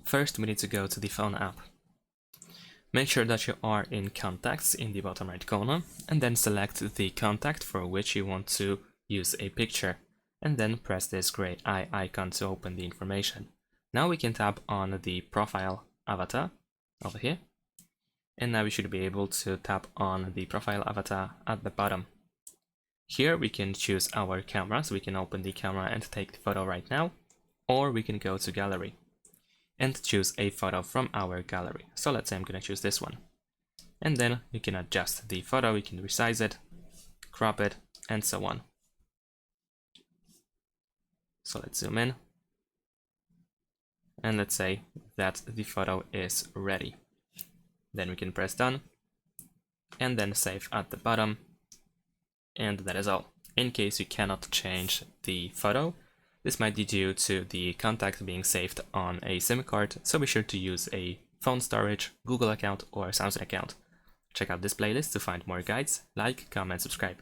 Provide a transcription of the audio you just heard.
First, we need to go to the phone app. Make sure that you are in Contacts in the bottom right corner, and then select the contact for which you want to use a picture, and then press this gray eye icon to open the information. Now we can tap on the profile avatar over here, and now we should be able to tap on the profile avatar at the bottom. Here we can choose our camera, so we can open the camera and take the photo right now, or we can go to gallery and choose a photo from our gallery. So let's say I'm going to choose this one. And then you can adjust the photo, you can resize it, crop it, and so on. So let's zoom in. And let's say that the photo is ready. Then we can press done, and then save at the bottom. And that is all. In case you cannot change the photo, this might be due to the contact being saved on a SIM card, so be sure to use a phone storage, Google account, or Samsung account. Check out this playlist to find more guides, like, comment, subscribe.